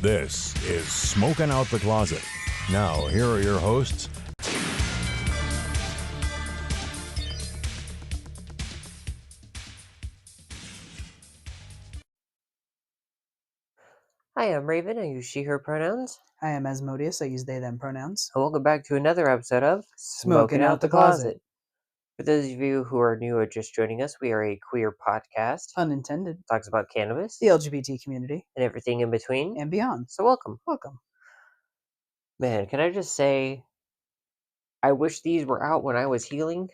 This is Smoking Out the Closet. Now, here are your hosts. Hi, I'm Rayven. I use she, her pronouns. Hi, I'm Asmodeus. I use they, them pronouns. And welcome back to another episode of Smoking Out the Closet. For those of you who are new or just joining us, we are a queer podcast. Unintended. Talks about cannabis, The LGBT community, and everything in between. and beyond. So welcome. Welcome. Man, can I just say, I wish these were out when I was healing,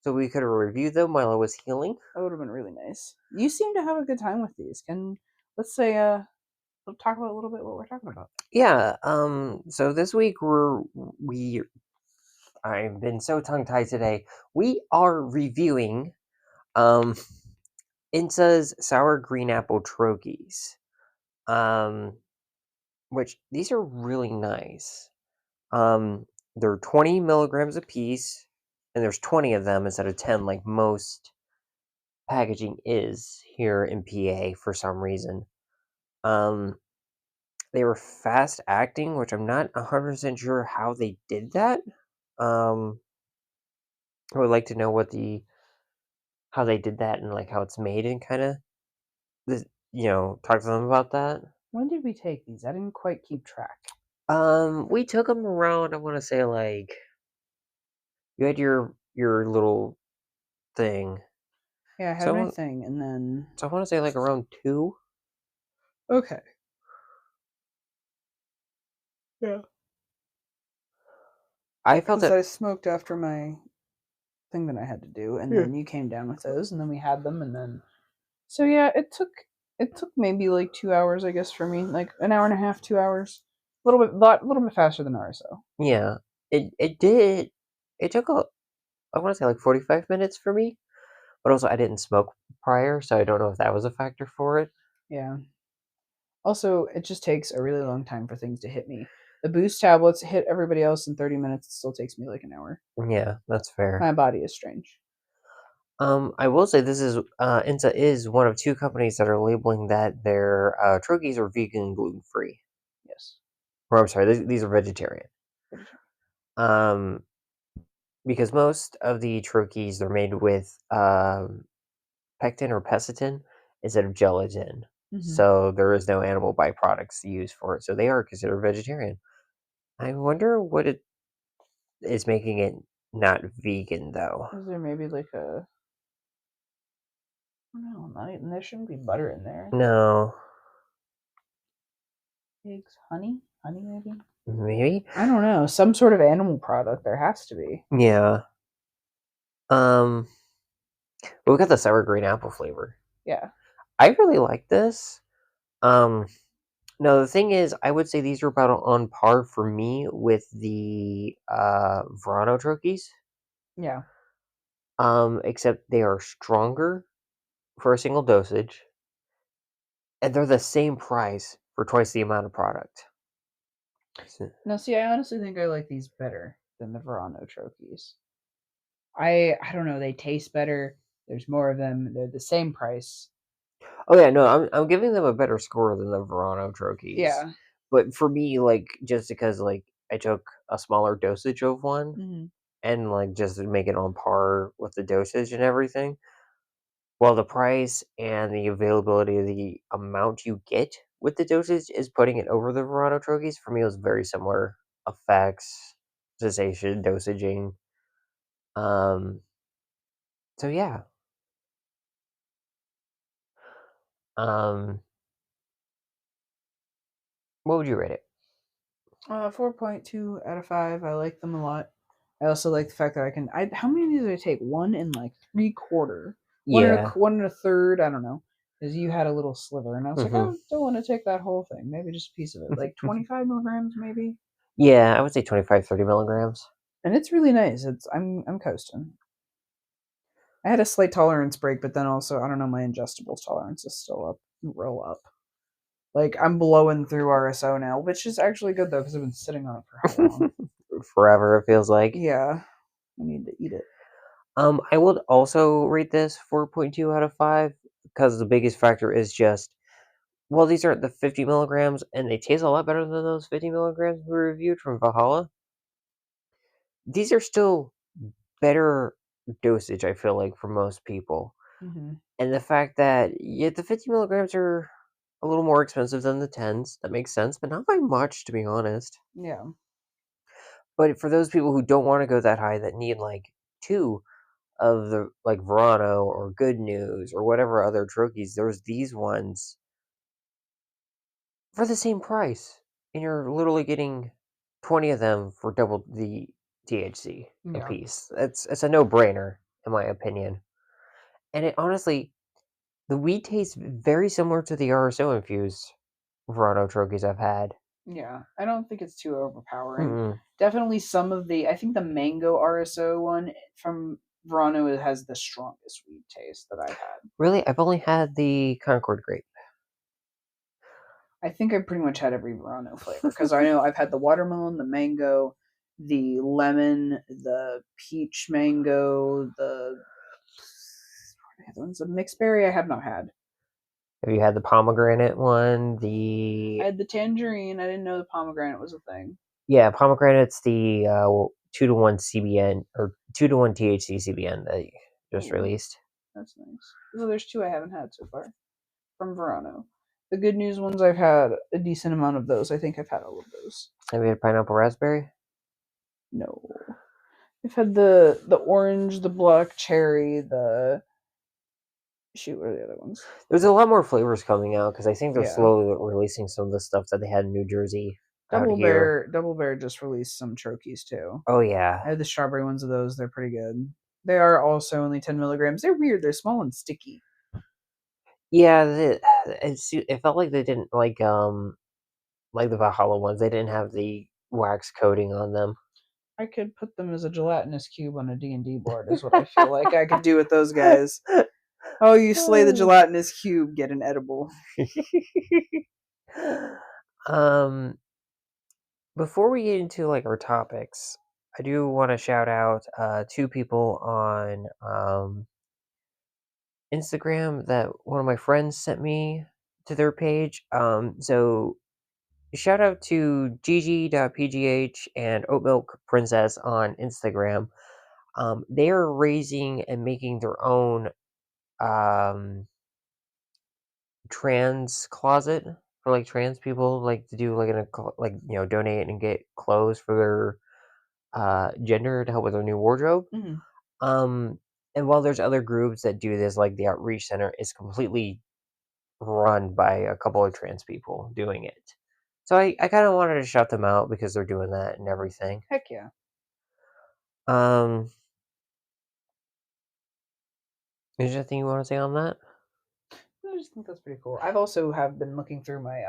so we could have reviewed them while I was healing. That would have been really nice. You seem to have a good time with these. Let's talk about a little bit what we're talking about. Yeah, so this week I've been so tongue-tied today. We are reviewing, Insa's sour green apple troches. Which these are really nice. They're 20 milligrams a piece, and there's 20 of them instead of 10, like most packaging is here in PA for some reason. They were fast acting, which I'm not 100% sure how they did that. I would like to know how they did that and like how it's made and kind of talk to them about that. When did we take these? I didn't quite keep track. We took them around, I want to say, like, you had your little thing. Yeah, I had my thing, and then... So I want to say, like, around 2. Okay. Yeah. I felt that... I smoked after my thing that I had to do, and then you came down with those, and then we had them, and then... So yeah, it took maybe like 2 hours, I guess, for me, like an hour and a half, 2 hours, a little bit faster than RSO. Yeah, it did. It took I want to say like 45 minutes for me, but also I didn't smoke prior, so I don't know if that was a factor for it. Yeah. Also, it just takes a really long time for things to hit me. The boost tablets hit everybody else in 30 minutes. It still takes me like an hour. Yeah, that's fair. My body is strange. I will say this is Insa is one of 2 companies that are labeling that their troches are vegan and gluten free. Yes. Or I'm sorry, these are vegetarian. Because most of the troches they're made with pectin or pecitin instead of gelatin. Mm-hmm. So there is no animal byproducts used for it. So they are considered vegetarian. I wonder what it is making it not vegan, though. Is there maybe like a... I don't know. There shouldn't be butter in there. No. Eggs, honey? Honey, maybe? Maybe? I don't know. Some sort of animal product. There has to be. Yeah. But we got the sour green apple flavor. Yeah. I really like this. No, the thing is, I would say these are about on par for me with the Verano troches. Yeah. Except they are stronger for a single dosage, and they're the same price for twice the amount of product. No, see, I honestly think I like these better than the Verano troches. I don't know. They taste better. There's more of them. They're the same price. Oh yeah, no, I'm giving them a better score than the Verano troches. Yeah. But for me, like, just because like I took a smaller dosage of one, Mm-hmm. and like just to make it on par with the dosage and everything. While the price and the availability of the amount you get with the dosage is putting it over the Verano troches, for me it was very similar effects, sensation, dosaging. So yeah. What would you rate it? 4.2 out of 5. I like them a lot. I also like the fact that how many of these did I take? 1 and like 3/4. Yeah. 1 and a third, I don't know. Because you had a little sliver, and I was like, I don't want to take that whole thing. Maybe just a piece of it. Like 25 milligrams, maybe? Yeah, I would say 25, 30 milligrams. And it's really nice. I'm coasting. I had a slight tolerance break, but then also, I don't know, my ingestibles tolerance is still up. Roll up. Like, I'm blowing through RSO now, which is actually good, though, because I've been sitting on it for how long? Forever, it feels like. Yeah. I need to eat it. I would also rate this 4.2 out of 5, because the biggest factor is just Well, these are the 50 milligrams, and they taste a lot better than those 50 milligrams we reviewed from Valhalla. These are still better dosage, I feel like, for most people. Mm-hmm. And the fact that, yeah, the 50 milligrams are a little more expensive than the 10s, that makes sense, but not by much, to be honest. Yeah. But for those people who don't want to go that high, that need, like, 2 of the, like, Verano or Good News or whatever other troches, there's these ones for the same price. And you're literally getting 20 of them for double the THC a Yeah. piece. It's a no-brainer, in my opinion. And it honestly, the weed tastes very similar to the RSO infused Verano troches I've had. Yeah. I don't think it's too overpowering. Mm-mm. Definitely some of I think the mango RSO one from Verano has the strongest weed taste that I've had. Really, I've only had the Concord grape. I think I pretty much had every Verano flavor because I know I've had the watermelon, the mango, the lemon, the peach mango, the ones, the mixed berry I have not had. Have you had the pomegranate one? I had the tangerine. I didn't know the pomegranate was a thing. Yeah, pomegranate's the 2-to-1 CBN or 2-to-1 THC CBN that you just released. That's nice. So there's 2 I haven't had so far from Verano. The Good News ones, I've had a decent amount of those. I think I've had all of those. Have you had pineapple raspberry? No. I've had the orange, the black cherry, the... Shoot, what are the other ones? There's a lot more flavors coming out because I think they're Yeah. slowly releasing some of the stuff that they had in New Jersey out here. Double Bear just released some troches too. Oh, yeah. I had the strawberry ones of those. They're pretty good. They are also only 10 milligrams. They're weird. They're small and sticky. Yeah, it felt like they didn't like the Valhalla ones. They didn't have the wax coating on them. I could put them as a gelatinous cube on a D&D board is what I feel like I could do with those guys. Oh, you slay the gelatinous cube, get an edible. Before we get into like our topics, I do want to shout out 2 people on Instagram that one of my friends sent me to their page. So shout out to gigi.pgh and Oat Milk Princess on Instagram. They are raising and making their own trans closet for like trans people, like to do like donate and get clothes for their gender to help with their new wardrobe. Mm-hmm. And while there's other groups that do this, like the Outreach Center is completely run by a couple of trans people doing it. So I kind of wanted to shout them out because they're doing that and everything. Heck yeah. Is there anything you want to say on that? I just think that's pretty cool. I've also have been looking through my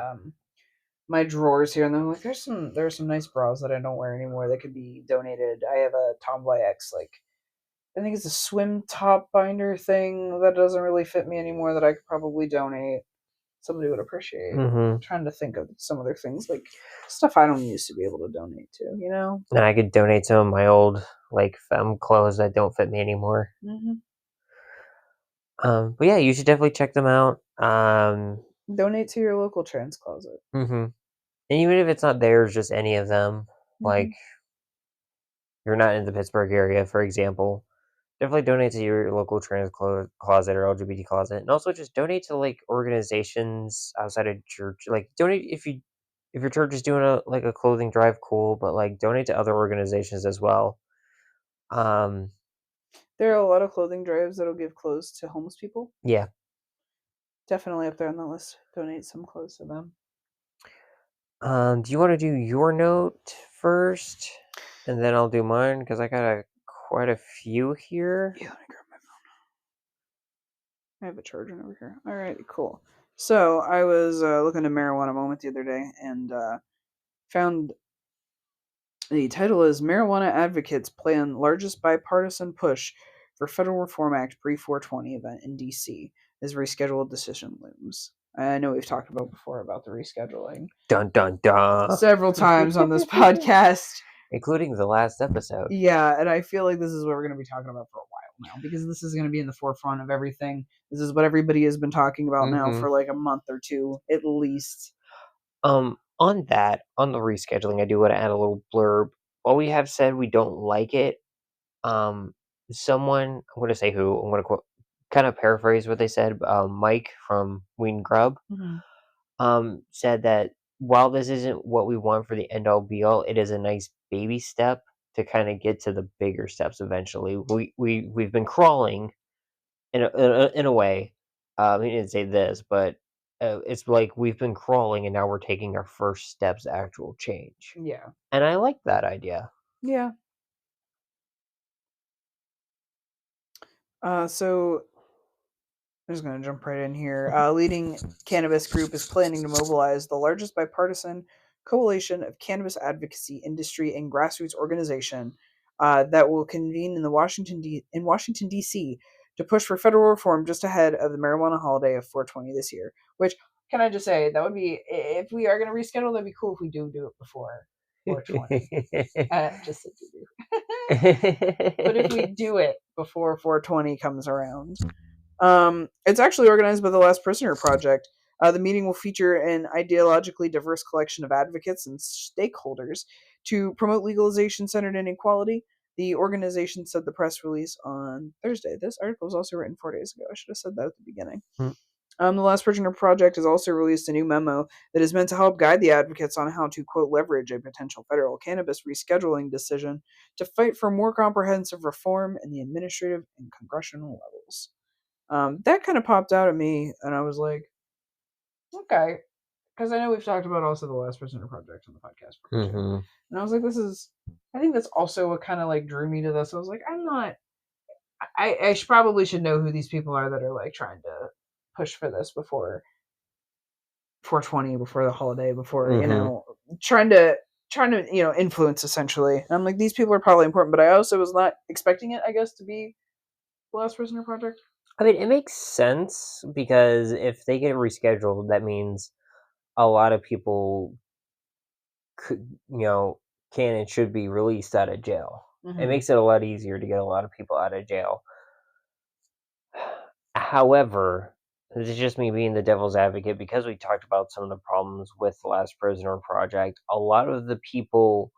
my drawers here, and I'm like, there's some nice bras that I don't wear anymore that could be donated. I have a Tomboy X, like I think it's a swim top binder thing that doesn't really fit me anymore that I could probably donate. Somebody would appreciate. I'm trying to think of some other things, like stuff I don't used to be able to donate to, you know? And I could donate some of my old like femme clothes that don't fit me anymore. Mm-hmm. But yeah, you should definitely check them out. Donate to your local trans closet. And even if it's not theirs, just any of them, like you're not in the Pittsburgh area, for example, definitely donate to your local trans closet or LGBT closet, and also just donate to like organizations outside of church. Like donate if your church is doing a clothing drive, cool, but like donate to other organizations as well. There are a lot of clothing drives that'll give clothes to homeless people. Yeah. Definitely up there on the list. Donate some clothes to them. Do you want to do your note first, and then I'll do mine because I got quite a few here. Yeah, let me grab my phone. I have a charger over here. All right, cool. So I was looking at Marijuana Moment the other day and found the title is Marijuana Advocates Plan Largest Bipartisan Push for Federal Reform Act Pre-420 Event in D.C. as Rescheduled Decision Looms. I know we've talked about before about the rescheduling. Dun, dun, dun. Several times on this podcast. Including the last episode. Yeah, and I feel like this is what we're going to be talking about for a while now, because this is going to be in the forefront of everything. This is what everybody has been talking about now for like a month or two at least. On the rescheduling, I do want to add a little blurb. While we have said we don't like it, someone, I'm going to say who, I'm going to kind of paraphrase what they said. Mike from Ween Grub said that while this isn't what we want for the end all be all, it is a nice baby step to kind of get to the bigger steps eventually. We've been crawling in a way. He didn't say this, but it's like we've been crawling and now we're taking our first steps to actual change. Yeah. And I like that idea. Yeah. So I'm just going to jump right in here. Leading cannabis group is planning to mobilize the largest bipartisan coalition of cannabis advocacy, industry, and grassroots organization that will convene in Washington, D.C. to push for federal reform just ahead of the marijuana holiday of 420 this year. Which, can I just say, that would be, if we are going to reschedule, that'd be cool if we do it before 420. Just so you do. But if we do it before 420 comes around. It's actually organized by the Last Prisoner Project. The meeting will feature an ideologically diverse collection of advocates and stakeholders to promote legalization centered in equality. The organization said the press release on Thursday. This article was also written 4 days ago. I should have said that at the beginning. The Last Prisoner Project has also released a new memo that is meant to help guide the advocates on how to, quote, leverage a potential federal cannabis rescheduling decision to fight for more comprehensive reform in the administrative and congressional levels. That kind of popped out at me, and I was like, okay. Because I know we've talked about also the Last Prisoner Project on the podcast. And I was like, I think that's also what kind of like drew me to this. I was like, I probably should know who these people are that are like trying to push for this before 420, before the holiday, before, trying to, influence essentially. And I'm like, these people are probably important, but I also was not expecting it, I guess, to be the Last Prisoner Project. I mean, it makes sense because if they get rescheduled, that means a lot of people could, can and should be released out of jail. It makes it a lot easier to get a lot of people out of jail. However, this is just me being the devil's advocate, because we talked about some of the problems with the Last Prisoner Project. A lot of the people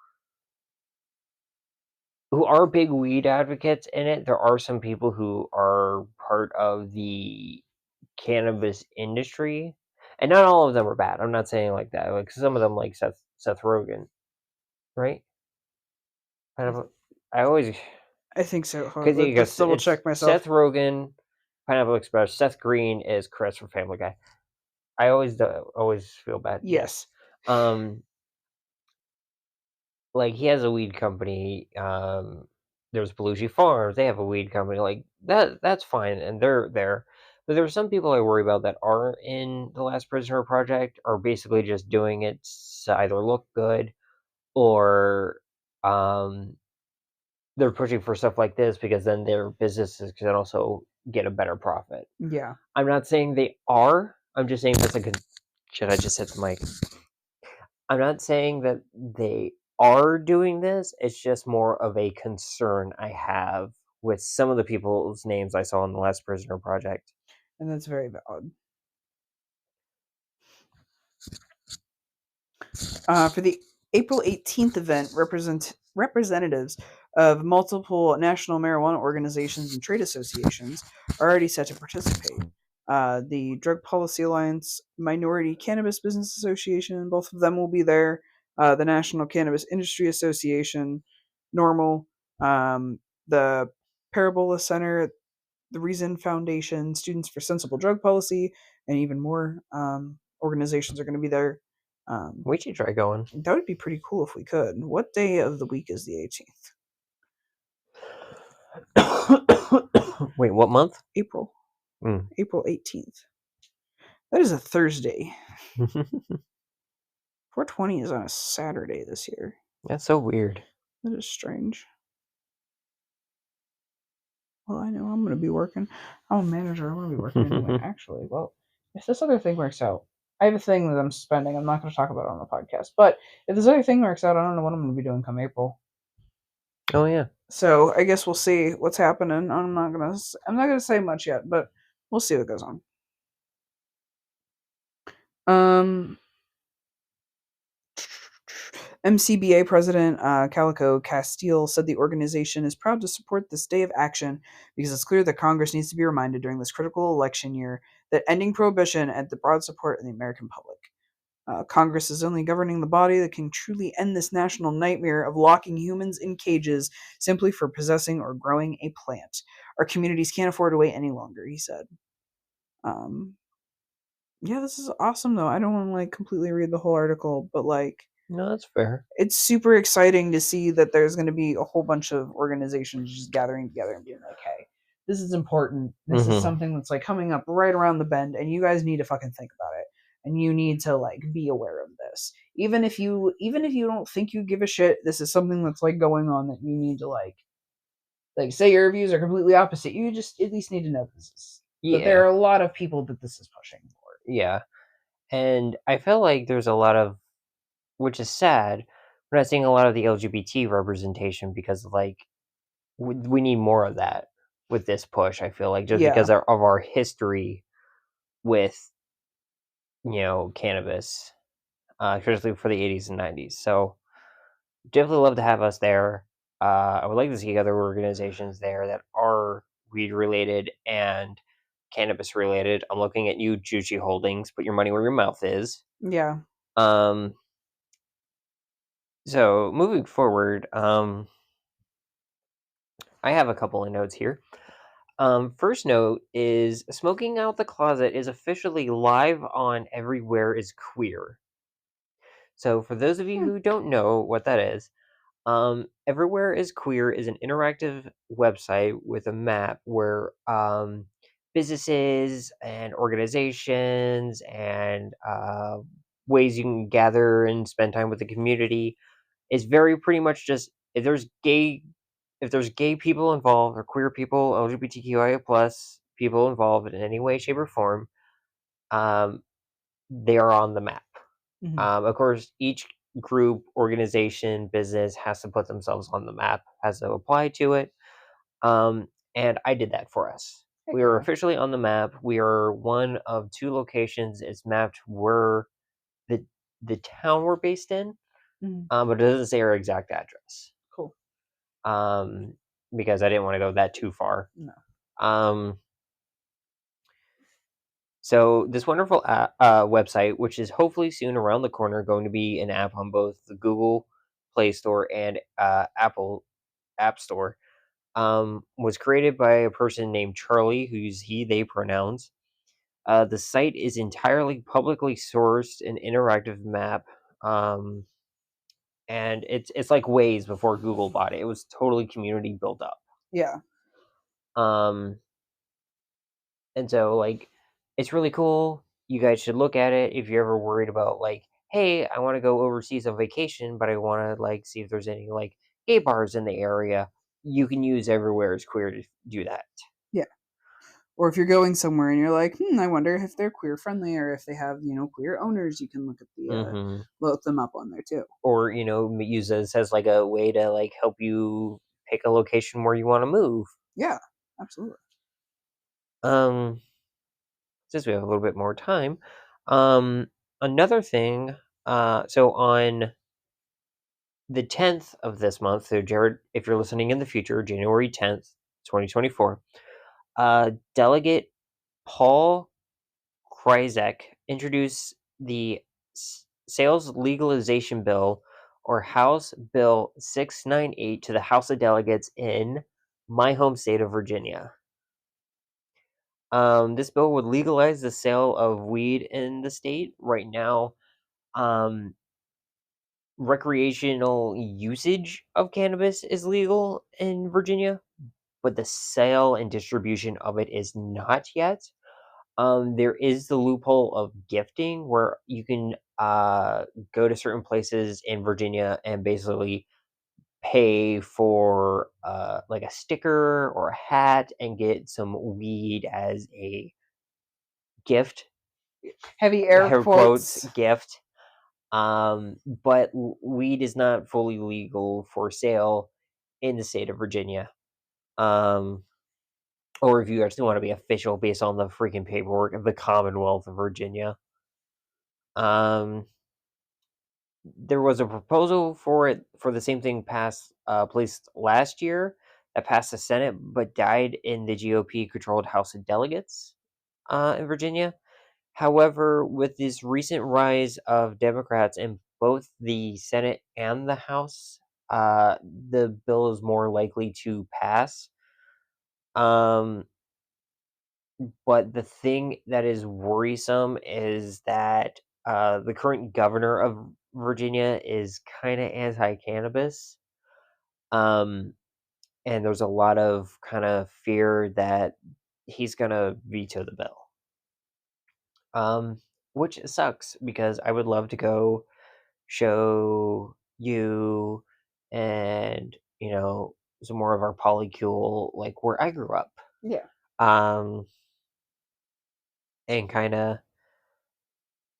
who are big weed advocates in it, there are some people who are part of the cannabis industry, and not all of them are bad. I'm not saying like that. Like some of them, like Seth Rogen, right? I think so. Let's double check myself. Seth Rogen, Pineapple Express. Seth Green is Chris from Family Guy. I always feel bad. Yes. Like he has a weed company. There's Belushi Farms. They have a weed company. Like that's fine, and they're there. But there are some people I worry about that are in the Last Prisoner Project, are basically just doing it to either look good or they're pushing for stuff like this because then their businesses can also get a better profit. Yeah. I'm not saying they are. I'm just saying that's shit, I just hit the mic. I'm not saying that they are doing this. It's just more of a concern I have with some of the people's names I saw in the Last Prisoner Project. And that's very valid. For the April 18th event, representatives of multiple national marijuana organizations and trade associations are already set to participate. The Drug Policy Alliance, Minority Cannabis Business Association, both of them will be there. The National Cannabis Industry Association, NORML, the Parabola Center, the Reason Foundation, Students for Sensible Drug Policy, and even more organizations are going to be there. We should try going. That would be pretty cool if we could. What day of the week is the 18th? Wait, what month? April. April 18th. That is a Thursday. 420 is on a Saturday this year. That's so weird. That is strange. Well, I know I'm going to be working. I'm a manager. I'm going to be working anyway. Actually, well, if this other thing works out, I have a thing that I'm spending. I'm not going to talk about it on the podcast. But if this other thing works out, I don't know what I'm going to be doing come April. Oh yeah. So I guess we'll see what's happening. I'm not gonna say much yet, but we'll see what goes on. MCBA President Calico Castile said the organization is proud to support this day of action because it's clear that Congress needs to be reminded during this critical election year that ending prohibition had the broad support of the American public. Congress is only governing the body that can truly end this national nightmare of locking humans in cages simply for possessing or growing a plant. Our communities can't afford to wait any longer, he said. Um, yeah, this is awesome though. I don't want to like completely read the whole article, but like No, that's fair. it's super exciting to see that there's going to be a whole bunch of organizations just gathering together and being like, hey, this is important. This is something that's like coming up right around the bend, and you guys need to fucking think about it. And you need to like be aware of this. Even if you don't think you give a shit, this is something that's like going on that you need to like say your views are completely opposite. You just at least need to know this is that there Yeah. are a lot of people that this is pushing for. Yeah. And I feel like there's a lot of, which is sad, we're not seeing a lot of the LGBT representation because like we need more of that with this push. I feel like just Yeah. because of our history with cannabis, especially for the 80s and 90s. So definitely love to have us there. I would like to see other organizations there that are weed related and cannabis related. I'm looking at you, Juicy Holdings. Put your money where your mouth is. Yeah. So moving forward, I have a couple of notes here. First note is Smoking Out the Closet is officially live on Everywhere is Queer. So for those of you who don't know what that is, Everywhere is Queer is an interactive website with a map where businesses and organizations and ways you can gather and spend time with the community is very pretty much just if there's gay people involved or queer people, LGBTQIA plus people involved in any way, shape, or form, um, they are on the map. Of course, each group, organization, business has to put themselves on the map, has to apply to it. And I did that for us. We are officially on the map. We are one of 2 locations. It's mapped where the town we're based in, but it doesn't say our exact address. Cool. Because I didn't want to go that too far. No. So this wonderful website, which is hopefully soon around the corner, going to be an app on both the Google Play Store and Apple App Store, was created by a person named Charlie, who's he/they pronouns. The site is entirely publicly sourced, an interactive map, and it's like Waze before Google bought it. It was totally community built up. Yeah. And so like it's really cool. You guys should look at it if you're ever worried about like, hey, I want to go overseas on vacation, but I want to like see if there's any like gay bars in the area. You can use Everywhere is Queer to do that. Yeah. Or if you're going somewhere and you're like, I wonder if they're queer friendly or if they have, queer owners, you can look at the load them up on there too. Or use this as like a way to like help you pick a location where you want to move. Yeah, absolutely. Since we have a little bit more time, another thing. So on the 10th of this month, so Jared, if you're listening in the future, January 10th, 2024, Delegate Paul Kryzak introduced the Sales Legalization Bill, or House Bill 698, to the House of Delegates in my home state of Virginia. This bill would legalize the sale of weed in the state. Right now, recreational usage of cannabis is legal in Virginia, but the sale and distribution of it is not yet. There is the loophole of gifting where you can go to certain places in Virginia and basically pay for like a sticker or a hat and get some weed as a gift. Heavy air quotes. Gift. But weed is not fully legal for sale in the state of Virginia. Or if you actually want to be official based on the freaking paperwork of the Commonwealth of Virginia. There was a proposal for it for the same thing placed last year that passed the Senate but died in the GOP controlled House of Delegates in Virginia. However, with this recent rise of Democrats in both the Senate and the House, the bill is more likely to pass. But the thing that is worrisome is that the current governor of Virginia is kind of anti-cannabis. And there's a lot of kind of fear that he's going to veto the bill. Which sucks because I would love to go show you and, some more of our polycule, like where I grew up. Yeah. And kind of,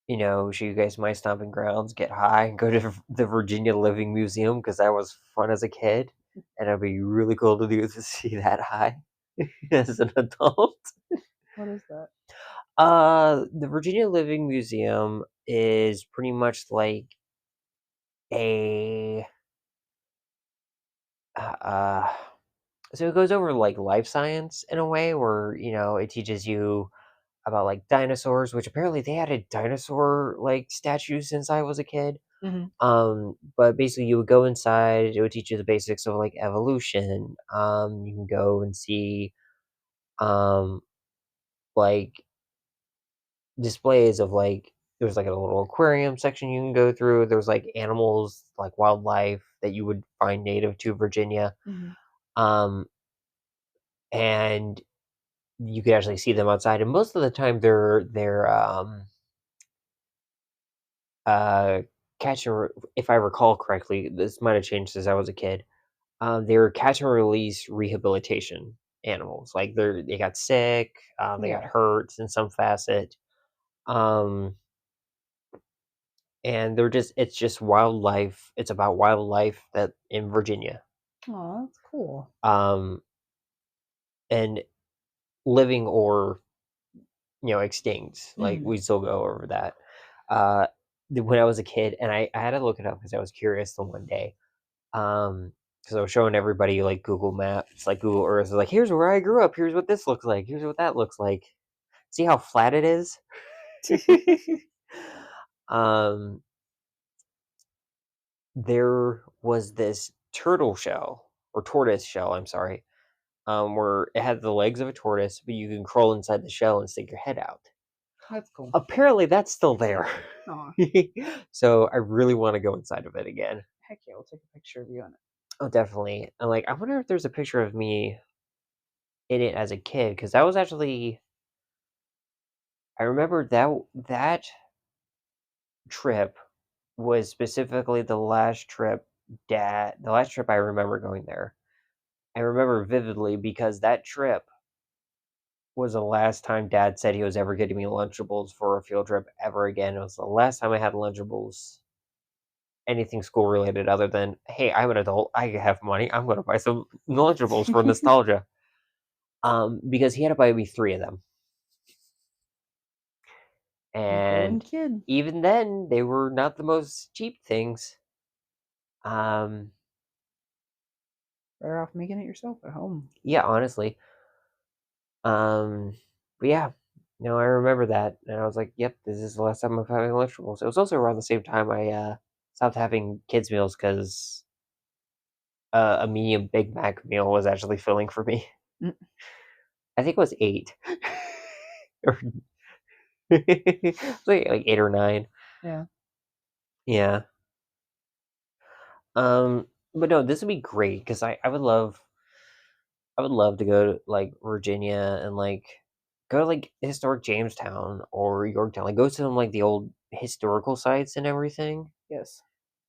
show you guys my stomping grounds, get high, and go to the Virginia Living Museum because that was fun as a kid, and it'd be really cool to see that high as an adult. What is that? The Virginia Living Museum is pretty much like a so it goes over like life science in a way where it teaches you about like dinosaurs, which apparently they had a dinosaur like statue since I was a kid. But basically you would go inside, it would teach you the basics of like evolution. You can go and see like displays of like there's like a little aquarium section you can go through. There's like animals, like wildlife that you would find native to Virginia. Um and you could actually see them outside, and most of the time they're catch and if I recall correctly, this might have changed since I was a kid. They were catch and release rehabilitation animals. Like they got sick, they got hurt in some facet, and it's just wildlife. It's about wildlife that in Virginia. Oh, that's cool. And living or extinct. Like we still go over that. When I was a kid, and I had to look it up because I was curious the one day. Because I was showing everybody like Google Maps, like Google Earth. It's like, here's where I grew up. Here's what this looks like. Here's what that looks like. See how flat it is? There was this turtle shell or tortoise shell. I'm sorry. Where it had the legs of a tortoise, but you can crawl inside the shell and stick your head out. That's cool. Apparently, that's still there. Aw. So I really want to go inside of it again. Heck yeah, we'll take a picture of you in it. Oh, definitely. And like, I wonder if there's a picture of me in it as a kid, because that was actually, I remember that trip was specifically the last trip I remember going there. I remember vividly because that trip was the last time Dad said he was ever getting me Lunchables for a field trip ever again. It was the last time I had Lunchables, anything school related, other than, hey, I'm an adult, I have money, I'm going to buy some Lunchables for nostalgia. Because he had to buy me 3 of them. And kid. even then, they were not the most cheap things. Better off making it yourself at home. Yeah, honestly. But yeah, I remember that, and I was like, "Yep, this is the last time I'm having Lunchables." It was also around the same time I stopped having kids meals because a medium Big Mac meal was actually filling for me. I think it was 8. like 8 or 9. Yeah. Yeah. But no, this would be great because I would love to go to like Virginia and like go to like historic Jamestown or Yorktown. Like go to some like the old historical sites and everything. Yes.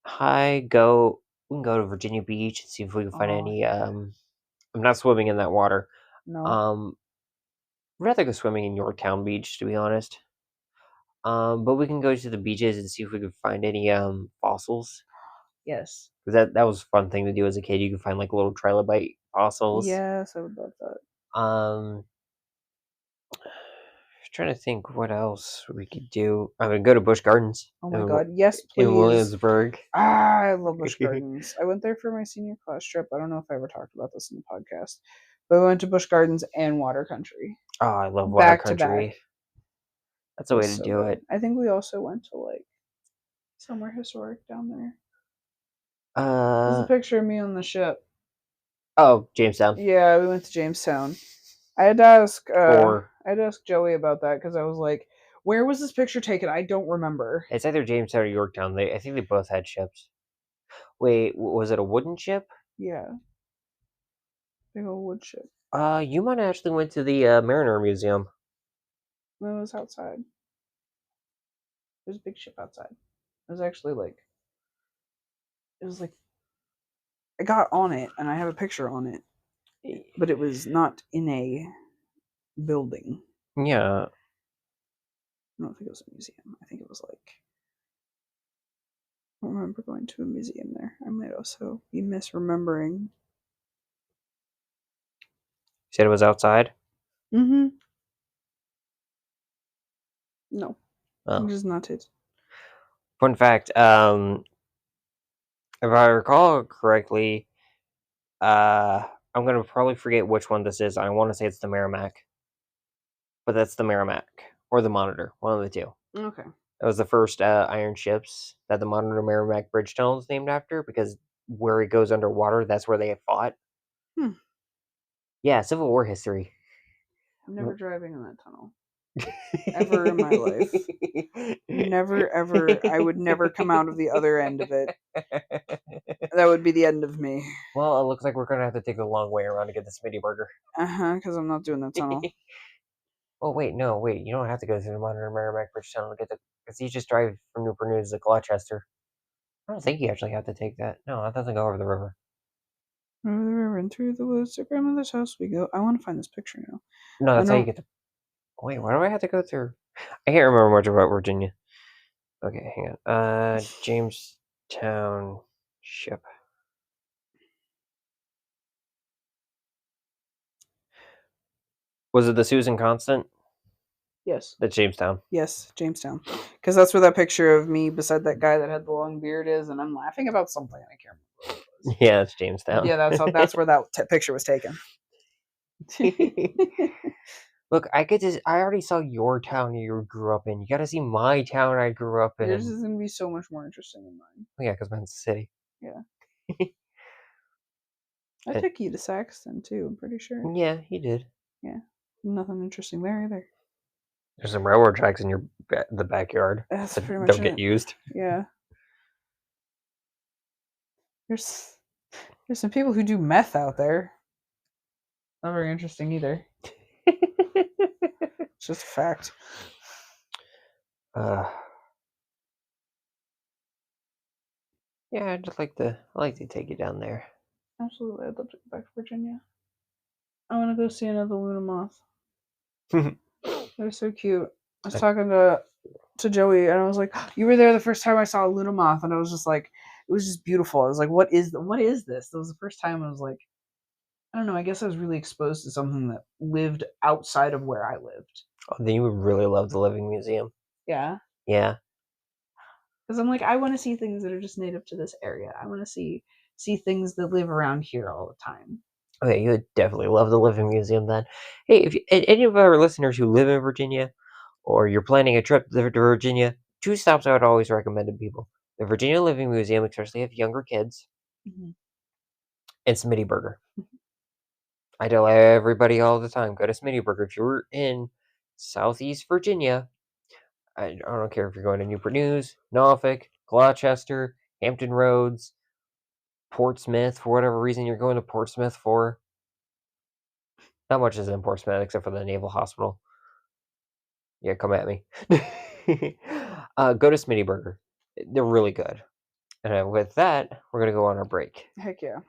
We can go to Virginia Beach and see if we can find any I'm not swimming in that water. No. I'd rather go swimming in Yorktown Beach, to be honest. But we can go to the beaches and see if we can find any fossils. Yes. Because that was a fun thing to do as a kid. You could find like little trilobite fossils. Yes, I would love that. Trying to think what else we could do. I'm gonna go to Busch Gardens. Oh my god, yes, please. In Williamsburg. I love Busch Gardens. I went there for my senior class trip. I don't know if I ever talked about this in the podcast, but we went to Busch Gardens and Water Country. Oh, I love Water Back to Country. back. That's the way to do it. I think we also went to like somewhere historic down there. There's a picture of me on the ship. Oh, Jamestown. Yeah, we went to Jamestown. I had to ask Joey about that because I was like, where was this picture taken? I don't remember. It's either Jamestown or Yorktown. I think they both had ships. Wait, was it a wooden ship? Yeah. Big old wood ship. You might have actually went to the Mariner Museum. No, it was outside. There's a big ship outside. It was actually like, I got on it and I have a picture on it, but it was not in a building. Yeah. I don't think it was a museum. I think it was like, I don't remember going to a museum there. I might also be misremembering. You said it was outside? Mm-hmm. No. Oh. It is not it. Fun fact, if I recall correctly, I'm gonna probably forget which one this is. I want to say it's the Merrimack. But that's the Merrimack. Or the Monitor. One of the two. Okay. That was the first iron ships that the Monitor Merrimack Bridge Tunnel is named after, because where it goes underwater, that's where they had fought. Yeah, Civil War history. I'm never driving in that tunnel. Ever in my life. Never, ever. I would never come out of the other end of it. That would be the end of me. Well, it looks like we're going to have to take the long way around to get the Smitty Burger. Because I'm not doing that tunnel. Oh, wait, you don't have to go through the Monitor Merrimack Bridge Tunnel to get because you just drive from Newport News to Gloucester. I don't think you actually have to take that. No, that doesn't go over the river. Over the river and through the woods to grandmother's house we go. I want to find this picture now. No, that's how you get to... Wait, why do I have to go through... I can't remember much about Virginia. Okay, hang on. Jamestown ship. Was it the Susan Constant? Yes. That's Jamestown. Yes, Jamestown. Because that's where that picture of me beside that guy that had the long beard is, and I'm laughing about something. I can't remember what it was. Yeah, it's Jamestown. Yeah, that's where that picture was taken. Look, I already saw your town you grew up in. You got to see my town I grew up in. Yours is going to be so much more interesting than mine. Oh, yeah, because mine's a city. Yeah. I took you to Saxton, too, I'm pretty sure. Yeah, he did. Yeah. Nothing interesting there either. There's some railroad tracks in the backyard. That's that pretty much don't get used. Yeah. There's some people who do meth out there. Not very interesting either. It's just a fact. Yeah, I'd like to take you down there. Absolutely, I'd love to go back to Virginia. I want to go see another Luna moth. They're so cute. I was talking to Joey, and I was like, "You were there the first time I saw a Luna moth," and I was just like, it was just beautiful. I was like, "What is this?" That was the first time I was like, I don't know. I guess I was really exposed to something that lived outside of where I lived. Oh, then you would really love the Living Museum. Yeah. Yeah. Because I'm like, I want to see things that are just native to this area. I want to see things that live around here all the time. Okay, you would definitely love the Living Museum then. Hey, if any of our listeners who live in Virginia, or you're planning a trip to Virginia, 2 stops I would always recommend to people: the Virginia Living Museum, especially if younger kids, and Smitty Burger. I tell everybody all the time, go to Smitty Burger. If you're in Southeast Virginia, I don't care if you're going to Newport News, Norfolk, Gloucester, Hampton Roads, Portsmouth, for whatever reason you're going to Portsmouth for. Not much is in Portsmouth except for the Naval Hospital. Yeah, come at me. Go to Smitty Burger. They're really good. And with that, we're going to go on our break. Heck yeah.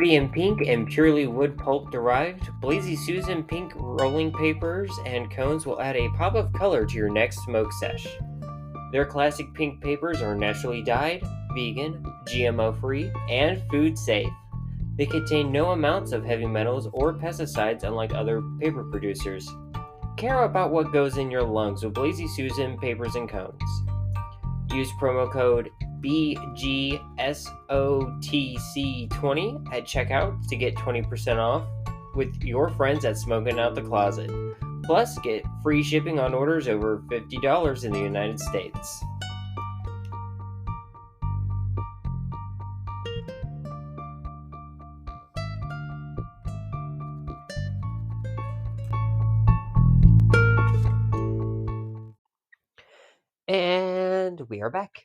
Pretty in pink and purely wood pulp derived, Blazy Susan pink rolling papers and cones will add a pop of color to your next smoke sesh. Their classic pink papers are naturally dyed, vegan, GMO-free, and food safe. They contain no amounts of heavy metals or pesticides unlike other paper producers. Care about what goes in your lungs with Blazy Susan papers and cones. Use promo code BGSOTC20 at checkout to get 20% off with your friends at Smoking Out the Closet. Plus, get free shipping on orders over $50 in the United States. And we are back.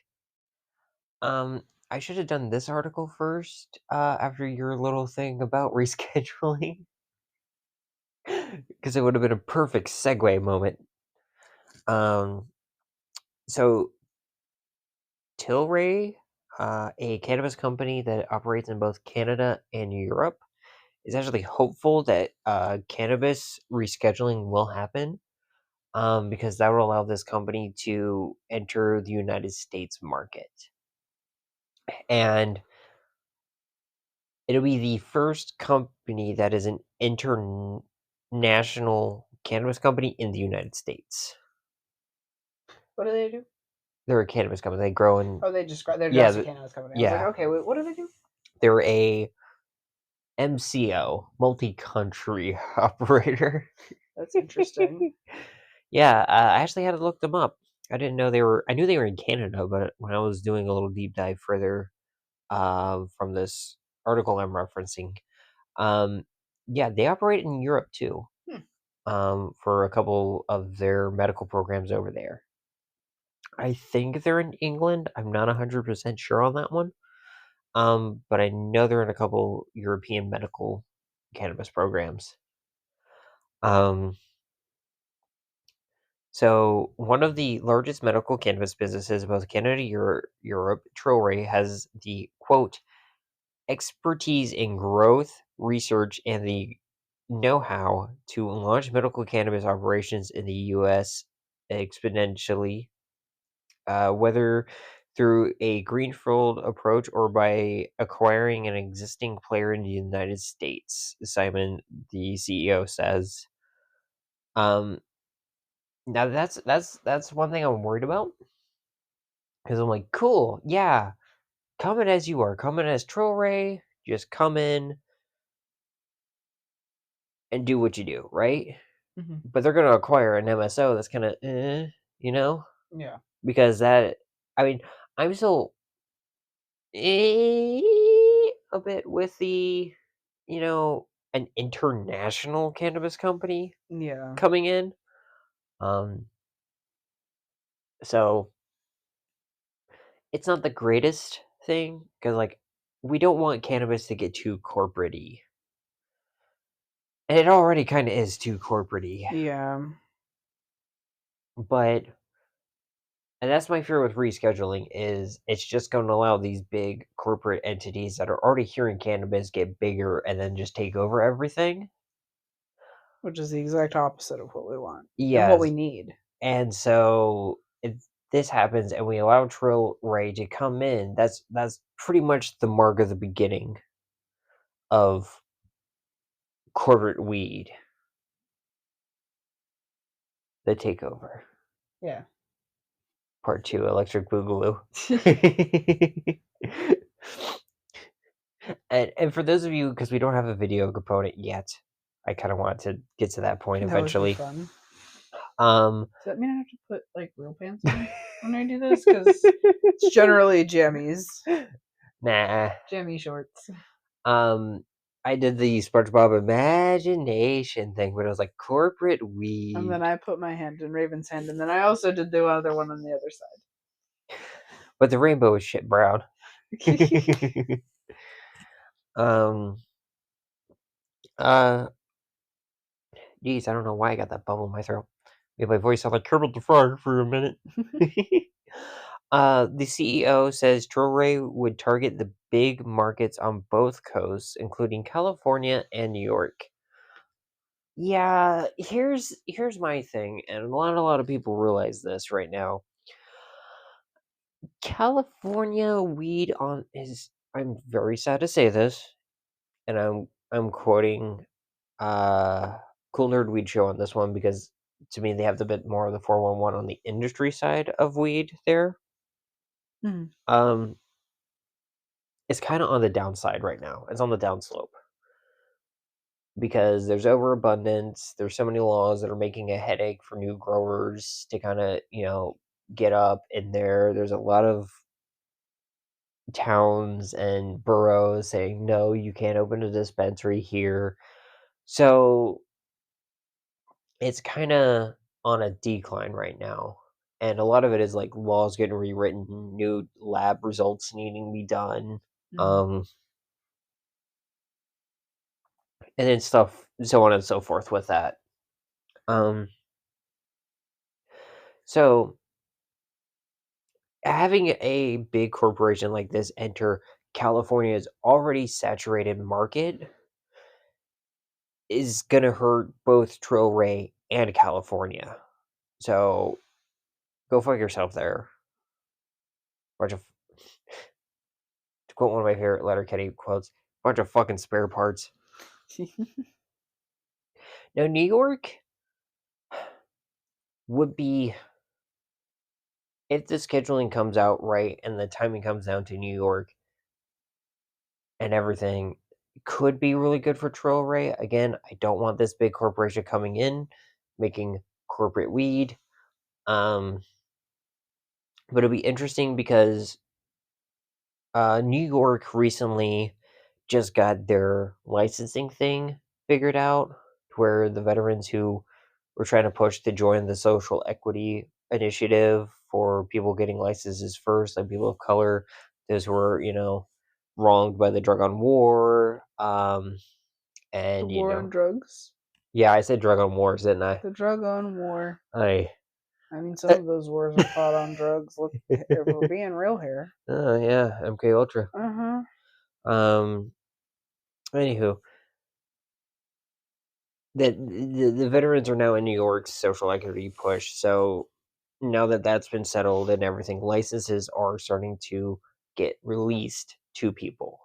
I should have done this article first, after your little thing about rescheduling. Because it would have been a perfect segue moment. So Tilray, a cannabis company that operates in both Canada and Europe, is actually hopeful that cannabis rescheduling will happen, because that will allow this company to enter the United States market. And it'll be the first company that is an international cannabis company in the United States. What do they do? They're a cannabis company. They grow in. Oh, they're just a cannabis company. I was like, okay, wait, what do they do? They're a MCO, multi-country operator. That's interesting. Yeah, I actually had to look them up. I didn't know they were. I knew they were in Canada, but when I was doing a little deep dive further, from this article I'm referencing, yeah, they operate in Europe too. For a couple of their medical programs over there. I think they're in England. I'm not 100% sure on that one. But I know they're in a couple European medical cannabis programs. So one of the largest medical cannabis businesses in both Canada and Europe, Tilray, has the, quote, expertise in growth, research, and the know-how to launch medical cannabis operations in the U.S. exponentially, whether through a greenfield approach or by acquiring an existing player in the United States, Simon, the CEO, says. Now that's one thing I'm worried about, because I'm like, cool, yeah, come in as you are, come in as Tilray, just come in and do what you do, right? Mm-hmm. But they're going to acquire an MSO that's kind of, you know? Yeah. Because that, I mean, I'm still a bit with the, an international cannabis company coming in. So it's not the greatest thing, because, like, we don't want cannabis to get too corporate-y. And it already kind of is too corporate-y. Yeah. But, and that's my fear with rescheduling, is it's just going to allow these big corporate entities that are already here in cannabis get bigger and then just take over everything. Which is the exact opposite of what we want. Yes. And what we need. And so if this happens and we allow Tilray to come in, that's pretty much the mark of the beginning of corporate weed. The takeover. Yeah. Part 2, Electric Boogaloo. And for those of you, because we don't have a video component yet, I kind of want to get to that point eventually. That would be fun. Does that mean I have to put, like, real pants on when I do this? Because it's generally jammies. Nah. Jammy shorts. I did the SpongeBob imagination thing, but it was like corporate weed. And then I put my hand in Raven's hand, and then I also did the other one on the other side. But the rainbow is shit brown. Geez, I don't know why I got that bubble in my throat. Made my voice sound like Kermit the Frog for a minute. The CEO says Troches would target the big markets on both coasts, including California and New York. Yeah, here's my thing, and not a lot of people realize this right now. California weed is, I'm very sad to say this, and I'm quoting Cool Nerd Weed Show on this one because to me they have the bit more of the 411 on the industry side of weed there. Mhm. It's kind of on the downside right now. It's on the downslope because there's overabundance. There's so many laws that are making a headache for new growers to kind of, get up in there. There's a lot of towns and boroughs saying, no, you can't open a dispensary here. So it's kind of on a decline right now. And a lot of it is like laws getting rewritten, new lab results needing to be done. Mhm. And then stuff, so on and so forth with that. So having a big corporation like this enter California's already saturated market is gonna hurt both Troches and California. So go fuck yourself there. Bunch of, to quote one of my favorite Letterkenny quotes, bunch of fucking spare parts. Now New York would be, if the scheduling comes out right and the timing comes down to New York and everything, could be really good for Troches. Again, I don't want this big corporation coming in making corporate weed. But it'll be interesting because New York recently just got their licensing thing figured out, where the veterans who were trying to push to join the social equity initiative for people getting licenses first, like people of color, those who were, wronged by the drug on war, The and war on drugs. yeah, I said drug on wars, didn't I? The drug on war. I I mean, some of those wars are fought on drugs. Look, if we're being real here. Oh yeah, MK Ultra. Anywho, the veterans are now in New York's social equity push. So now that that's been settled and everything, licenses are starting to get released to people.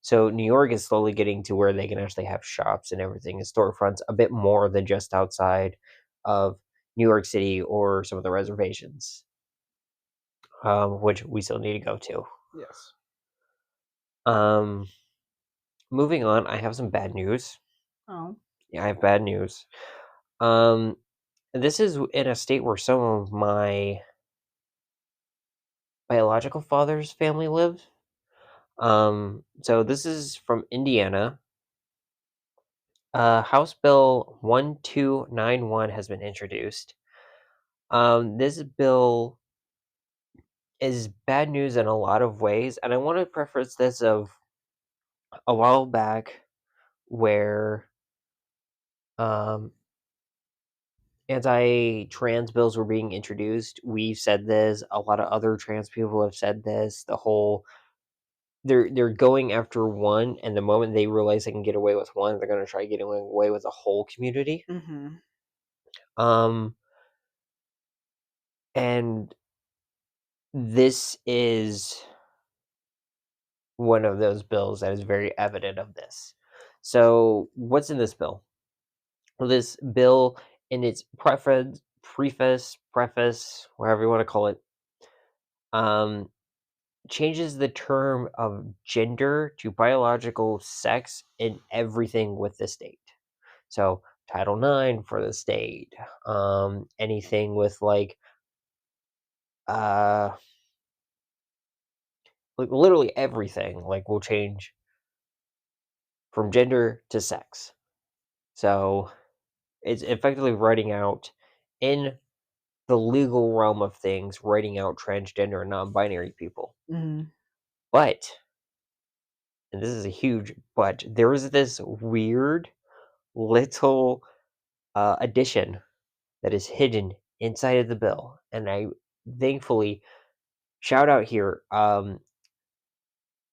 So New York is slowly getting to where they can actually have shops and everything and storefronts a bit more than just outside of New York City or some of the reservations, which we still need to go to. Yes. Moving on, I have some bad news. Oh. Yeah, I have bad news. This is in a state where some of my biological father's family lives. So this is from Indiana. House Bill 1291 has been introduced. This bill is bad news in a lot of ways, and I want to preface this of a while back where anti-trans bills were being introduced. We've said this. A lot of other trans people have said this. The whole they're going after one, and the moment they realize they can get away with one, they're going to try getting away with the whole community. Mm-hmm. And this is one of those bills that is very evident of this. So, what's in this bill? Well, this bill, in its preface, whatever you want to call it, changes the term of gender to biological sex in everything with the state. So Title IX for the state, anything with like literally everything, like will change from gender to sex. So it's effectively writing out in the legal realm of things, writing out transgender and non-binary people. Mm-hmm. But, and this is a huge but, there is this weird little addition that is hidden inside of the bill, and I thankfully shout out here,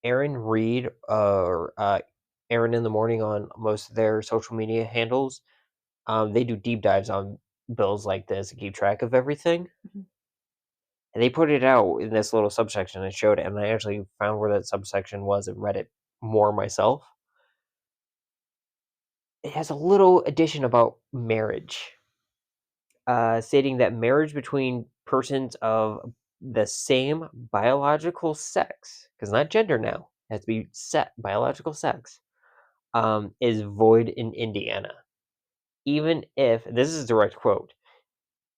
Aaron Reed or Aaron in the Morning on most of their social media handles. They do deep dives on bills like this and keep track of everything. Mhm. And they put it out in this little subsection and showed it, and I actually found where that subsection was and read it more myself. It has a little addition about marriage, stating that marriage between persons of the same biological sex, because not gender now, it has to be biological sex, is void in Indiana. Even if, this is a direct quote,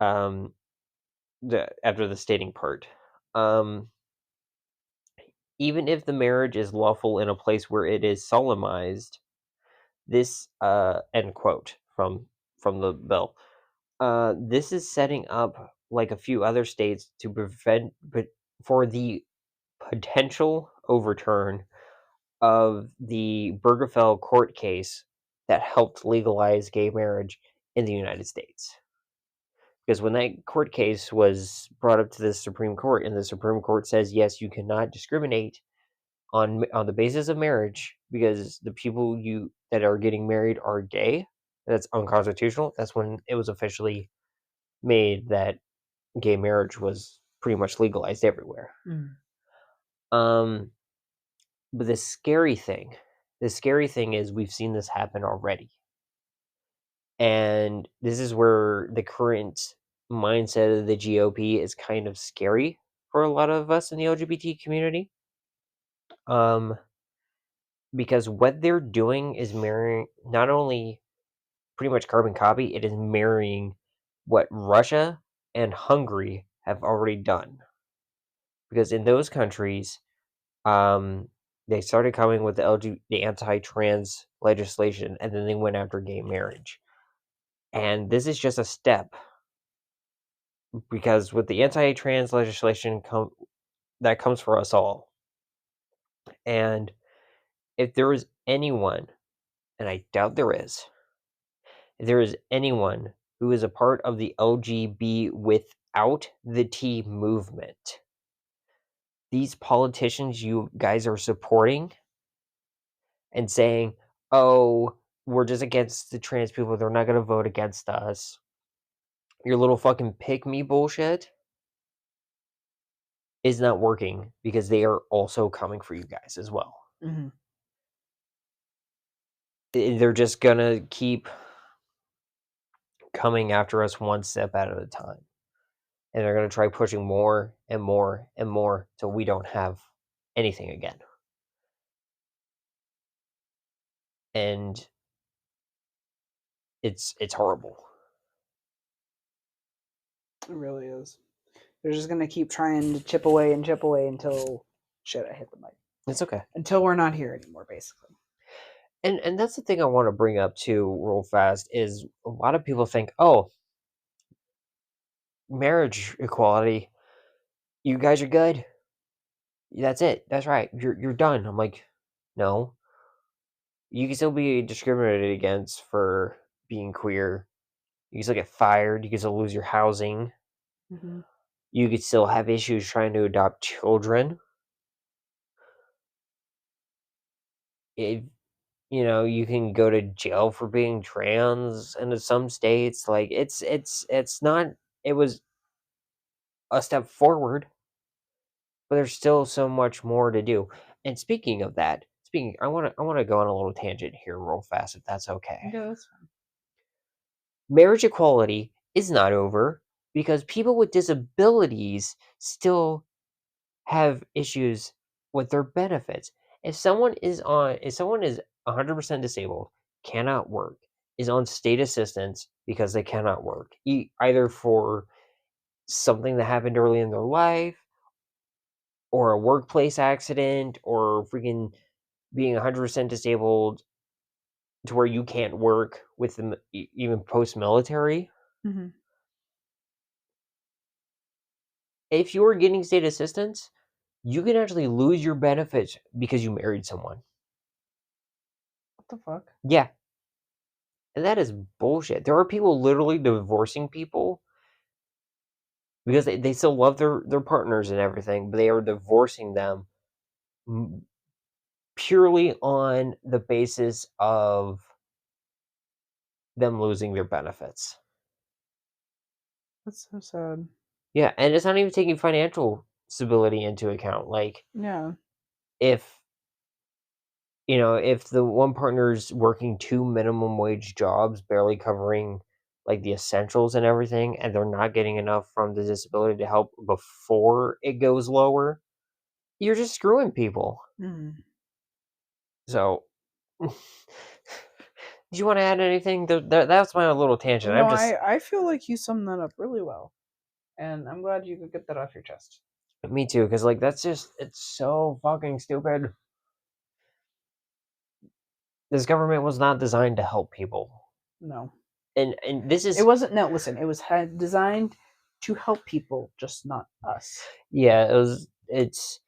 after the stating part, even if the marriage is lawful in a place where it is solemnized, this end quote from the bill. This is setting up like a few other states to prevent, but for the potential overturn of the Bergefell court case that helped legalize gay marriage in the United States. Because when that court case was brought up to the Supreme Court, and the Supreme Court says yes, you cannot discriminate on the basis of marriage because the people that are getting married are gay. That's unconstitutional. That's when it was officially made that gay marriage was pretty much legalized everywhere. But the scary thing is we've seen this happen already. And this is where the current mindset of the GOP is kind of scary for a lot of us in the LGBT community. Because what they're doing is mirroring not only pretty much carbon copy, it is mirroring what Russia and Hungary have already done. Because in those countries, they started coming with the anti-trans legislation, and then they went after gay marriage. And this is just a step, because with the anti-trans legislation that comes for us all. And if there is anyone, and I doubt there is, if there is anyone who is a part of the LGB without the T movement, these politicians you guys are supporting and saying, oh, we're just against the trans people, they're not going to vote against us, your little fucking pick me bullshit is not working, because they are also coming for you guys as well. Mm-hmm. They're just going to keep coming after us one step at a time. And they're going to try pushing more and more and more till we don't have anything again. And it's horrible. It really is. They're just gonna keep trying to chip away until shit. I hit the mic. It's okay. Until we're not here anymore, basically. And that's the thing I want to bring up too, real fast, is a lot of people think, oh, marriage equality, you guys are good. That's it. That's right. You're done. I'm like, no. You can still be discriminated against for being queer. You can still get fired. You can still lose your housing. Mm-hmm. You could still have issues trying to adopt children. You can go to jail for being trans in some states. Like it's not. It was a step forward, but there's still so much more to do. And speaking of that, I want to go on a little tangent here, real fast, if that's okay. Yeah, that's fine. Marriage equality is not over, because people with disabilities still have issues with their benefits. If someone is 100% disabled, cannot work, is on state assistance because they cannot work, either for something that happened early in their life, or a workplace accident, or freaking being 100% disabled to where you can't work with them even post-military. Mm-hmm. If you're getting state assistance, you can actually lose your benefits because you married someone. What the fuck? Yeah. And that is bullshit. There are people literally divorcing people because they still love their partners and everything, but they are divorcing them purely on the basis of them losing their benefits. That's so sad. Yeah, and it's not even taking financial stability into account. Like, Yeah. if if the one partner's working 2 minimum wage jobs, barely covering like the essentials and everything, and they're not getting enough from the disability to help before it goes lower, you're just screwing people. Mm. So, do you want to add anything? That's my little tangent. No, I feel like you summed that up really well, and I'm glad you could get that off your chest. Me too, because like it's so fucking stupid. This government was not designed to help people. No. And this is... It wasn't. No, listen. It was designed to help people, just not us. Yeah, that's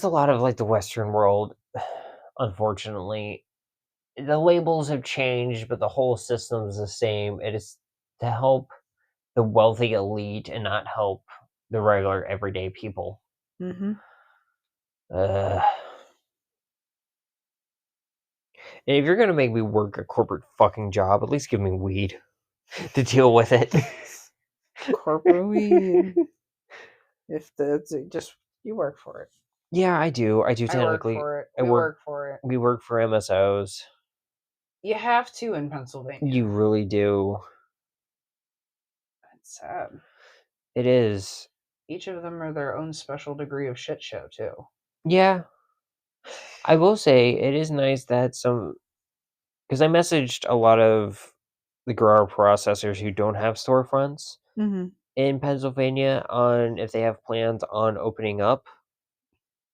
a lot of like the Western world, unfortunately. The labels have changed, but the whole system is the same. It is to help the wealthy elite and not help the regular everyday people. Mm-hmm. And if you're gonna make me work a corporate fucking job, at least give me weed to deal with it. Corporate weed. If that's just you work for it. Yeah, I do. I do technically. I work for it. I We work for it. We work for MSOs. You have to in Pennsylvania. You really do. It's sad. It is. Each of them are their own special degree of shit show too. Yeah. I will say it is nice that because I messaged a lot of the grower processors who don't have storefronts in Pennsylvania on if they have plans on opening up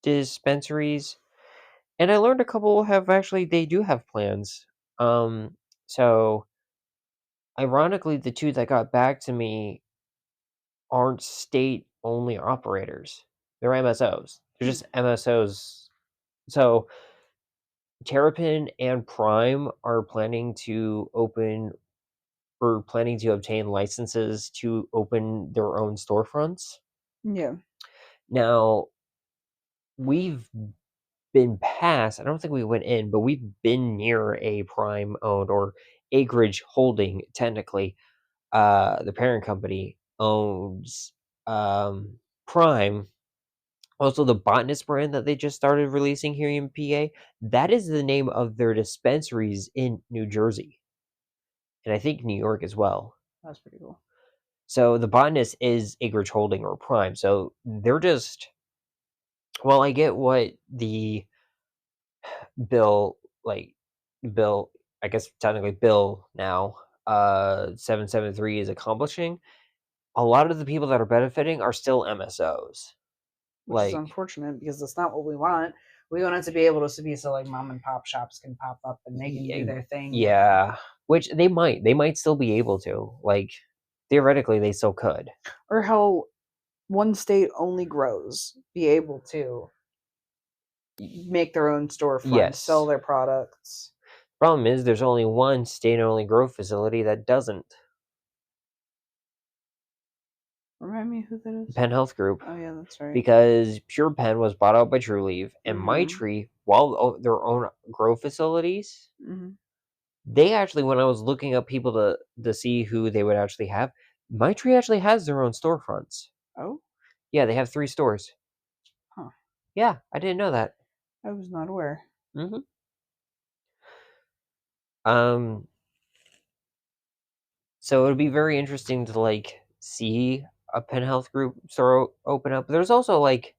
dispensaries, and I learned a couple they do have plans. So ironically, the two that got back to me aren't state only operators. They're MSOs. They're just MSOs. So Terrapin and Prime are planning to obtain licenses to open their own storefronts. Yeah. Now, we've been past, I don't think we went in, but we've been near a Prime owned or Acreage Holding, technically. The parent company owns Prime. Also, the Botanist brand that they just started releasing here in PA, that is the name of their dispensaries in New Jersey. And I think New York as well. That's pretty cool. So the Botanist is Acreage Holding or Prime. So they're just... Well, I get what the bill, I guess technically bill now, 773 is accomplishing. A lot of the people that are benefiting are still MSOs. Which is unfortunate because that's not what we want. We want it to be able to be so like mom and pop shops can pop up and they can do their thing. Yeah. Which they might still be able to. Like, theoretically, they still could. Or how one state only grows be able to make their own storefront, sell their products. Problem is, there's only one state-only grow facility that doesn't. Remind me who that is? Penn Health Group. Oh yeah, that's right. Because Pure Penn was bought out by Trulieve, and Maitri, while their own grow facilities, they actually, when I was looking up people to see who they would actually have, Maitri actually has their own storefronts. Oh? Yeah, they have 3 stores. Huh. Yeah, I didn't know that. I was not aware. So it would be very interesting to like see a Penn Health Group store open up. There's also like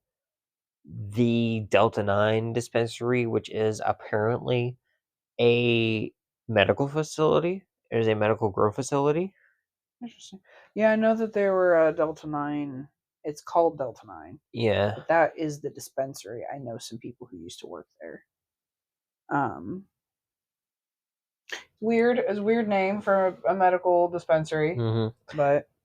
the Delta 9 dispensary, which is apparently a medical facility. It is a medical grow facility. Interesting. Yeah, I know that there were Delta 9. It's called Delta 9. Yeah. But that is the dispensary. I know some people who used to work there. Weird. It's a weird name for a medical dispensary.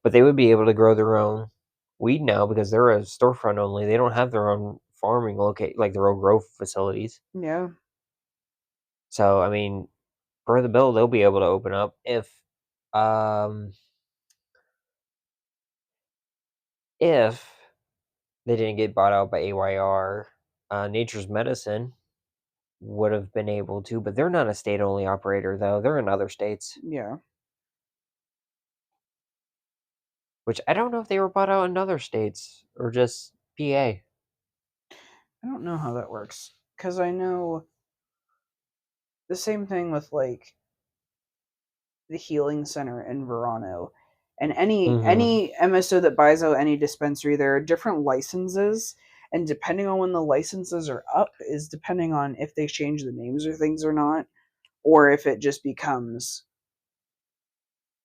But they would be able to grow their own weed now because they're a storefront only. They don't have their own farming like their own grow facilities. Yeah. So, I mean, per the bill, they'll be able to open up if if they didn't get bought out by AYR, Nature's Medicine would have been able to, but they're not a state-only operator, though. They're in other states. Yeah. Which I don't know if they were bought out in other states or just PA. I don't know how that works. Because I know the same thing with, like, the healing center in Verano. And any MSO that buys out any dispensary, there are different licenses. And depending on when the licenses are up is depending on if they change the names or things or not. Or if it just becomes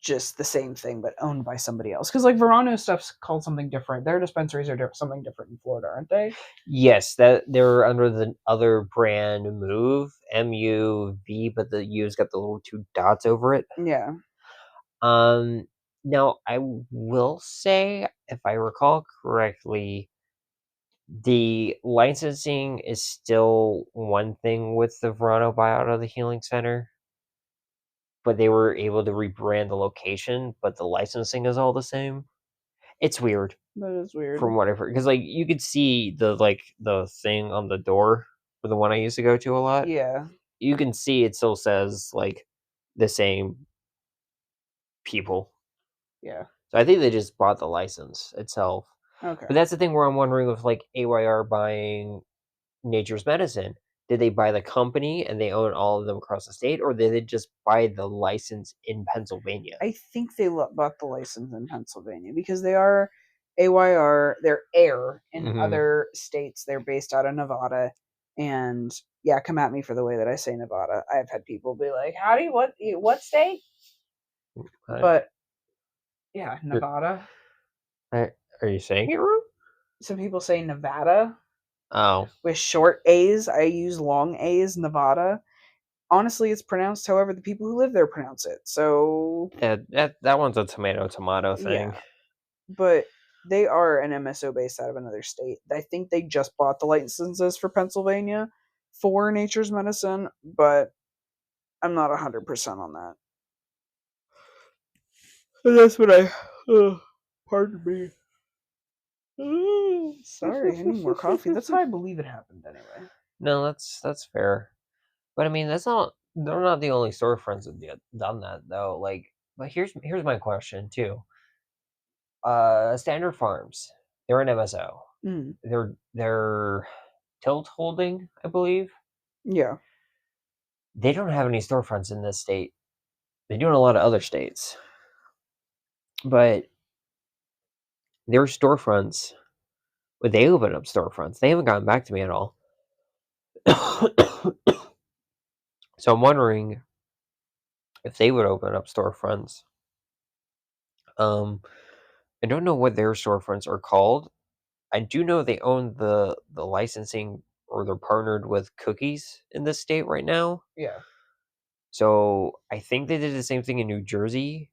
just the same thing but owned by somebody else. Because like Verano stuff's called something different. Their dispensaries are something different in Florida, aren't they? Yes, that they're under the other brand Move, MUV, but the U's got the little 2 dots over it. Yeah. Now I will say, if I recall correctly, the licensing is still one thing with the Verano buyout of the Healing Center, but they were able to rebrand the location, but the licensing is all the same. It's weird. That is weird. From what I've heard, because like you could see the thing on the door for the one I used to go to a lot. Yeah. You can see it still says like the same people. Yeah. So I think they just bought the license itself. Okay. But that's the thing where I'm wondering if like AYR buying Nature's Medicine, did they buy the company and they own all of them across the state, or did they just buy the license in Pennsylvania? I think they bought the license in Pennsylvania because they are AYR, they're AIR in other states. They're based out of Nevada. And yeah, come at me for the way that I say Nevada. I've had people be like, "How do you what state?" But yeah, Nevada. Are you saying it wrong? Some people say Nevada. Oh. With short A's. I use long A's, Nevada. Honestly, it's pronounced however the people who live there pronounce it. So that one's a tomato thing. Yeah. But they are an MSO based out of another state. I think they just bought the licenses for Pennsylvania for Nature's Medicine, but I'm not 100% on that. And that's what pardon me. Sorry, I need more coffee. That's how I believe it happened anyway. No, that's fair. But I mean, they're not the only storefronts that have done that though. Like, but here's my question too. Standard Farms, they're an MSO. Mm. They're Tilt Holding, I believe. Yeah. They don't have any storefronts in this state. They do in a lot of other states. But their storefronts, when they open up storefronts, they haven't gotten back to me at all. So I'm wondering if they would open up storefronts. I don't know what their storefronts are called. I do know they own the licensing, or they're partnered with Cookies in this state right now. Yeah. So I think they did the same thing in New Jersey.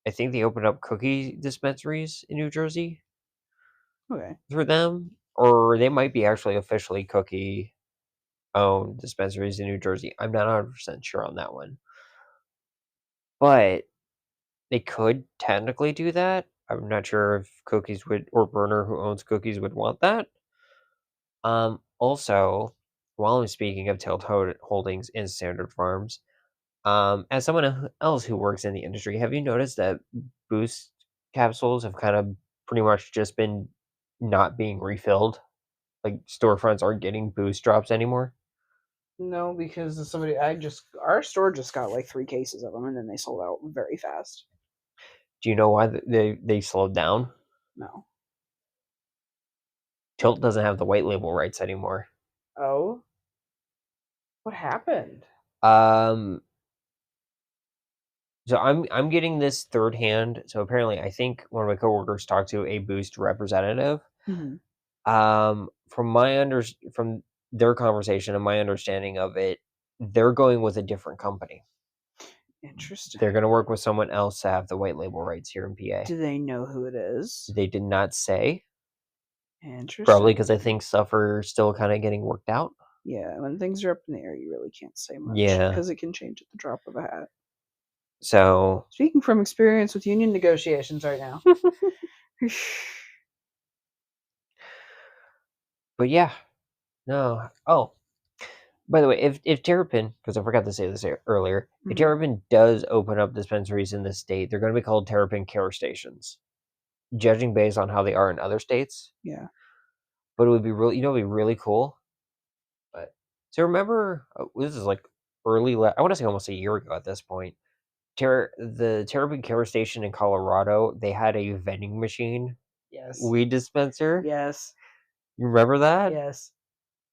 I think they opened up Cookie dispensaries in New Jersey. Okay. For them, or they might be actually officially Cookie owned dispensaries in New Jersey. I'm not 100% sure on that one. But they could technically do that. I'm not sure if Cookies would, or Burner, who owns Cookies, would want that. Also, while I'm speaking of Tilt Holdings and Standard Farms, as someone else who works in the industry, have you noticed that Boost capsules have kind of pretty much just been not being refilled? Like, storefronts aren't getting Boost drops anymore? No, because our store just got like 3 cases of them, and then they sold out very fast. Do you know why they slowed down? No. Tilt doesn't have the white label rights anymore. Oh? What happened? So I'm getting this third hand. So apparently, I think one of my coworkers talked to a Boost representative. Mm-hmm. From their conversation and my understanding of it, they're going with a different company. Interesting. They're going to work with someone else to have the white label rights here in PA. Do they know who it is? They did not say. Interesting. Probably because I think stuff are still kind of getting worked out. Yeah, when things are up in the air, you really can't say much. Yeah. Because it can change at the drop of a hat. So, speaking from experience with union negotiations right now. But yeah, no. Oh, by the way, if Terrapin, because I forgot to say this earlier, if Terrapin does open up dispensaries in this state, they're going to be called Terrapin Care Stations, judging based on how they are in other states. Yeah. But it would be really, it'd be really cool. But so remember, this is like early. I want to say almost a year ago at this point. The Terrapin Care Station in Colorado, they had a vending machine, weed dispenser. Yes. You remember that? Yes.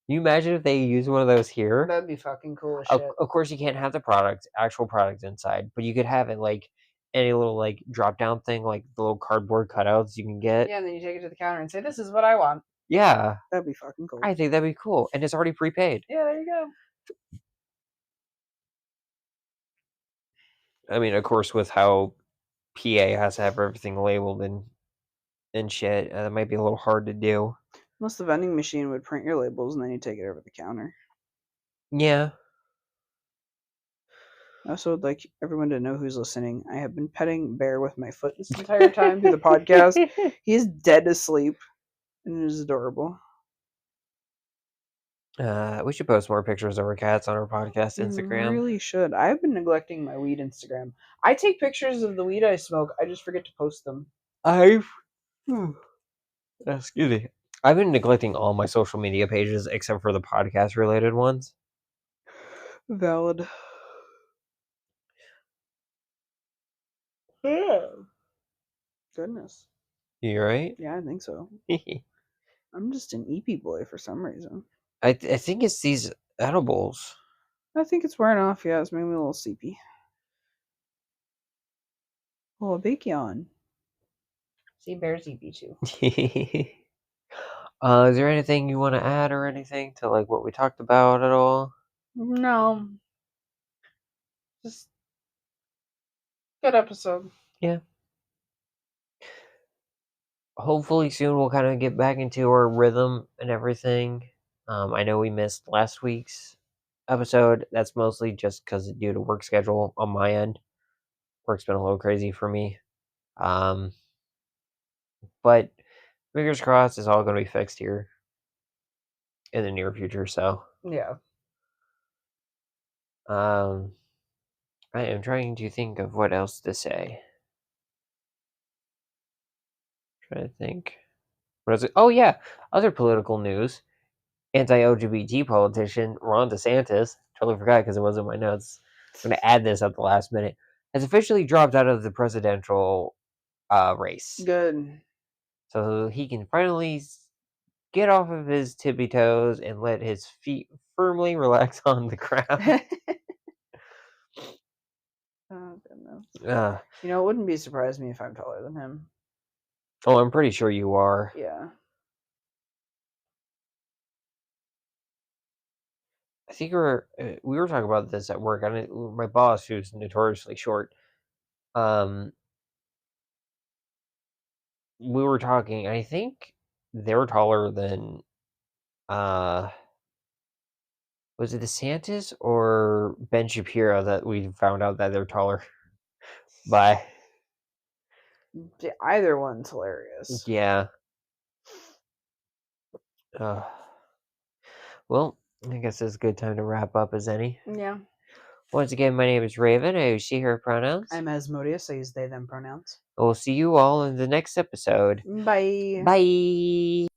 Can you imagine if they used one of those here? That'd be fucking cool as shit. Of course, you can't have the actual product inside, but you could have it like any little like drop down thing, like the little cardboard cutouts you can get. Yeah, and then you take it to the counter and say, "This is what I want." Yeah, that'd be fucking cool. I think that'd be cool, and it's already prepaid. Yeah, there you go. I mean, of course, with how PA has to have everything labeled and shit, that might be a little hard to do. Unless the vending machine would print your labels and then you take it over the counter. Yeah. I also would like everyone to know who's listening. I have been petting Bear with my foot this entire time through the podcast. He's dead asleep, and it is adorable. We should post more pictures of our cats on our podcast Instagram. We really should. I've been neglecting my weed Instagram. I take pictures of the weed I smoke. I just forget to post them. Excuse me. I've been neglecting all my social media pages except for the podcast related ones. Valid. Yeah. Goodness. You right? Yeah, I think so. I'm just an EP boy for some reason. I think it's these edibles. I think it's wearing off. Yeah, it's making me a little sleepy. Oh, a bacon. See, Bear's EP too. Is there anything you want to add or anything to like what we talked about at all? No. Just good episode. Yeah. Hopefully soon we'll kind of get back into our rhythm and everything. I know we missed last week's episode. That's mostly just because due to work schedule on my end. Work's been a little crazy for me. But fingers crossed it's all going to be fixed here in the near future. So yeah. I am trying to think of what else to say. Trying to think. What is it? Oh yeah, other political news. Anti-LGBT politician Ron DeSantis, totally forgot because it wasn't in my notes. I'm going to add this at the last minute. Has officially dropped out of the presidential race. Good. So he can finally get off of his tippy toes and let his feet firmly relax on the ground. Oh, goodness. You know, it wouldn't be surprised me if I'm taller than him. Oh, I'm pretty sure you are. Yeah. I think we were talking about this at work. My boss, who's notoriously short, we were talking, and I think they're taller than, was it DeSantis or Ben Shapiro that we found out that they're taller by? Either one's hilarious. Yeah. Well, I guess it's a good time to wrap up as any. Yeah. Once again, my name is Rayven. I use she, her pronouns. I'm Asmoudeus. I use they, them pronouns. We'll see you all in the next episode. Bye. Bye.